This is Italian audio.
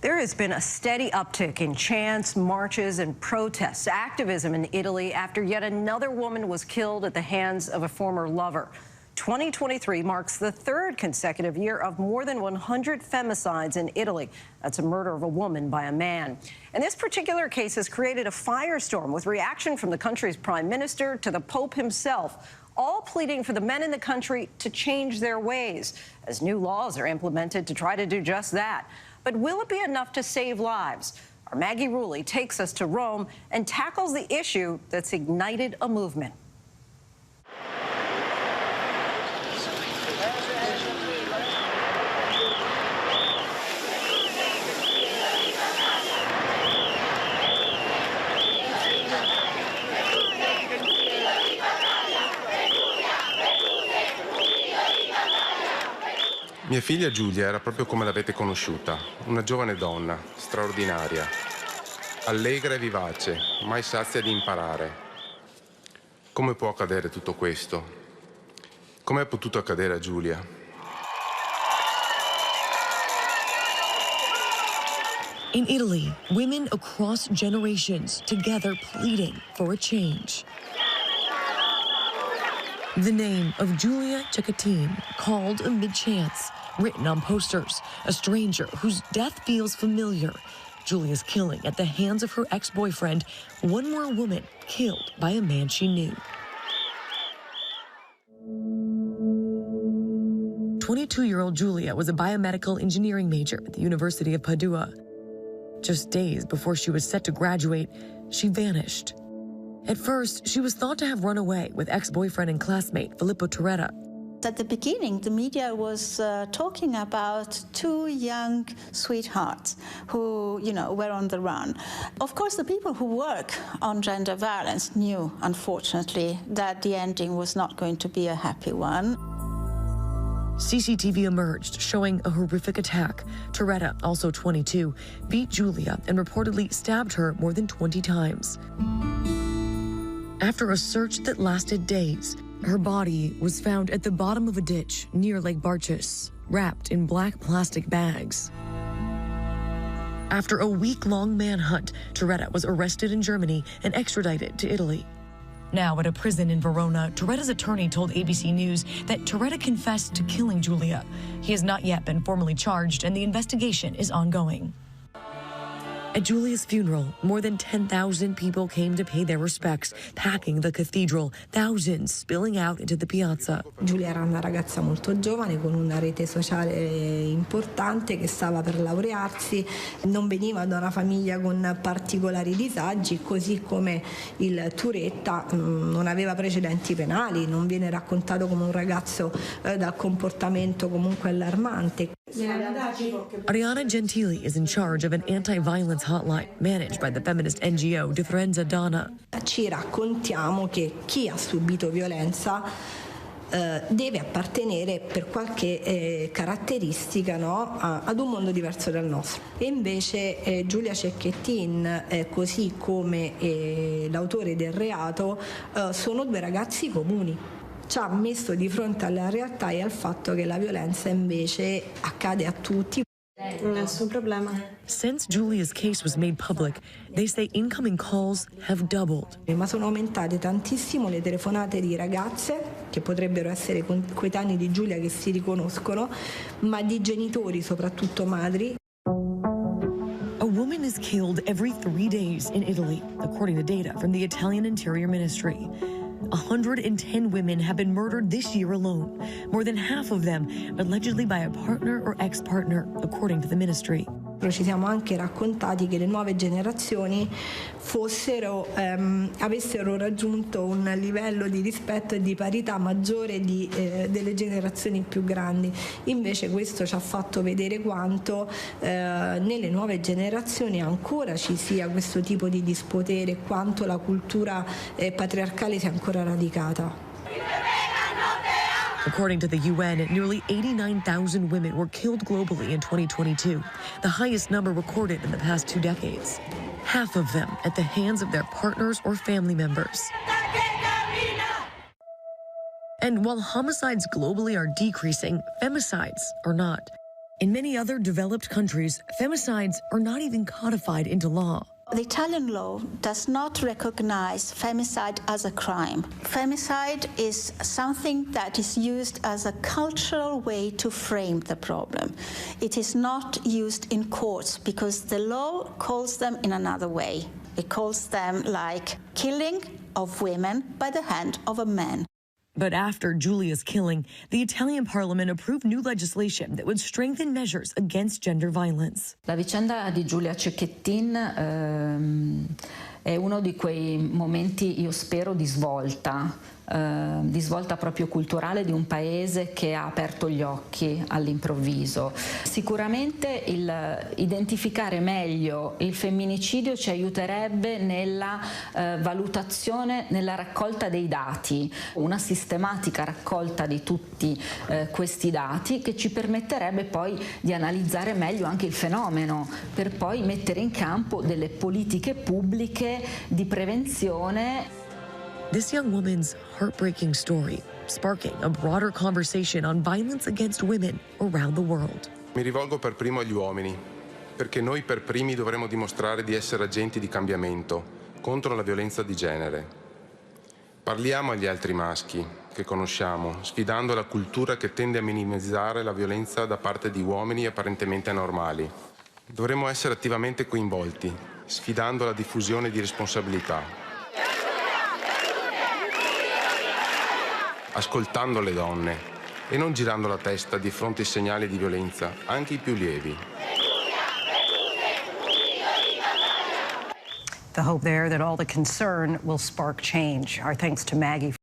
There has been a steady uptick in chants, marches, and protests, activism in Italy after yet another woman was killed at the hands of a former lover. 2023 marks the third consecutive year of more than 100 femicides in Italy. That's a murder of a woman by a man. And this particular case has created a firestorm with reaction from the country's prime minister to the Pope himself, all pleading for the men in the country to change their ways as new laws are implemented to try to do just that. But will it be enough to save lives? Our Maggie Rulli takes us to Rome and tackles the issue that's ignited a movement. Mia figlia Giulia era proprio come l'avete conosciuta, una giovane donna, straordinaria, allegra e vivace, mai sazia di imparare. Come può accadere tutto questo? Come è potuto accadere a Giulia? In Italy, women across generations together pleading for a change. The name of Giulia Cecchettin, called amid chants, written on posters, a stranger whose death feels familiar. Giulia's killing at the hands of her ex-boyfriend, one more woman killed by a man she knew. 22-year-old Giulia was a biomedical engineering major at the University of Padua. Just days before she was set to graduate, she vanished. At first, she was thought to have run away with ex-boyfriend and classmate Filippo Turetta. At the beginning, the media was talking about two young sweethearts who, were on the run. Of course, the people who work on gender violence knew, unfortunately, that the ending was not going to be a happy one. CCTV emerged, showing a horrific attack. Turetta, also 22, beat Giulia and reportedly stabbed her more than 20 times. After a search that lasted days, her body was found at the bottom of a ditch near Lake Barchis, wrapped in black plastic bags. After a week-long manhunt, Turetta was arrested in Germany and extradited to Italy. Now at a prison in Verona, Turetta's attorney told ABC News that Turetta confessed to killing Giulia. He has not yet been formally charged, and the investigation is ongoing. At Giulia's funeral, more than 10,000 people came to pay their respects, packing the cathedral, thousands spilling out into the piazza. Giulia era una ragazza molto giovane, con una rete sociale importante, che stava per laurearsi, non veniva da una famiglia con particolari disagi, così come il Turetta non aveva precedenti penali, non viene raccontato come un ragazzo dal comportamento comunque allarmante. Ariana Gentili is in charge of an anti-violence hotline managed by the feminist NGO Differenza Donna. Ci raccontiamo che chi ha subito violenza deve appartenere per qualche caratteristica ad un mondo diverso dal nostro. E invece Giulia Cecchettin, così come l'autore del reato, sono due ragazzi comuni. Ci ha messo di fronte alla realtà e al fatto che la violenza invece accade a tutti. Nessun problema. Since Giulia's case was made public, they say incoming calls have doubled. Ma sono aumentate tantissimo le telefonate di ragazze che potrebbero essere coetanei di Giulia, che si riconoscono, ma di genitori, soprattutto madri. A woman is killed every 3 days in Italy, according to data from the Italian Interior Ministry. 110 women have been murdered this year alone, more than half of them allegedly by a partner or ex-partner, according to the ministry. Ci siamo anche raccontati che le nuove generazioni avessero raggiunto un livello di rispetto e di parità maggiore delle generazioni più grandi. Invece questo ci ha fatto vedere quanto nelle nuove generazioni ancora ci sia questo tipo di dispotere e quanto la cultura patriarcale sia ancora radicata. According to the UN, nearly 89,000 women were killed globally in 2022, the highest number recorded in the past 2 decades. Half of them at the hands of their partners or family members. And while homicides globally are decreasing, femicides are not. In many other developed countries, femicides are not even codified into law. The Italian law does not recognize femicide as a crime. Femicide is something that is used as a cultural way to frame the problem. It is not used in courts because the law calls them in another way. It calls them like killing of women by the hand of a man. But after Giulia's killing, the Italian parliament approved new legislation that would strengthen measures against gender violence. La vicenda di Giulia Cecchettin è uno di quei momenti, io spero, di svolta proprio culturale di un paese che ha aperto gli occhi all'improvviso. Sicuramente identificare meglio il femminicidio ci aiuterebbe nella valutazione, nella raccolta dei dati, una sistematica raccolta di tutti questi dati che ci permetterebbe poi di analizzare meglio anche il fenomeno, per poi mettere in campo delle politiche pubbliche di prevenzione. This young woman's heartbreaking story, sparking a broader conversation on violence against women around the world. Mi rivolgo per primo agli uomini, perché noi per primi dovremo dimostrare di essere agenti di cambiamento contro la violenza di genere. Parliamo agli altri maschi che conosciamo, sfidando la cultura che tende a minimizzare la violenza da parte di uomini apparentemente normali. Dovremo essere attivamente coinvolti, sfidando la diffusione di responsabilità. Ascoltando le donne e non girando la testa di fronte ai segnali di violenza, anche i più lievi. The hope there that all the concern will spark change. Our thanks to Maggie.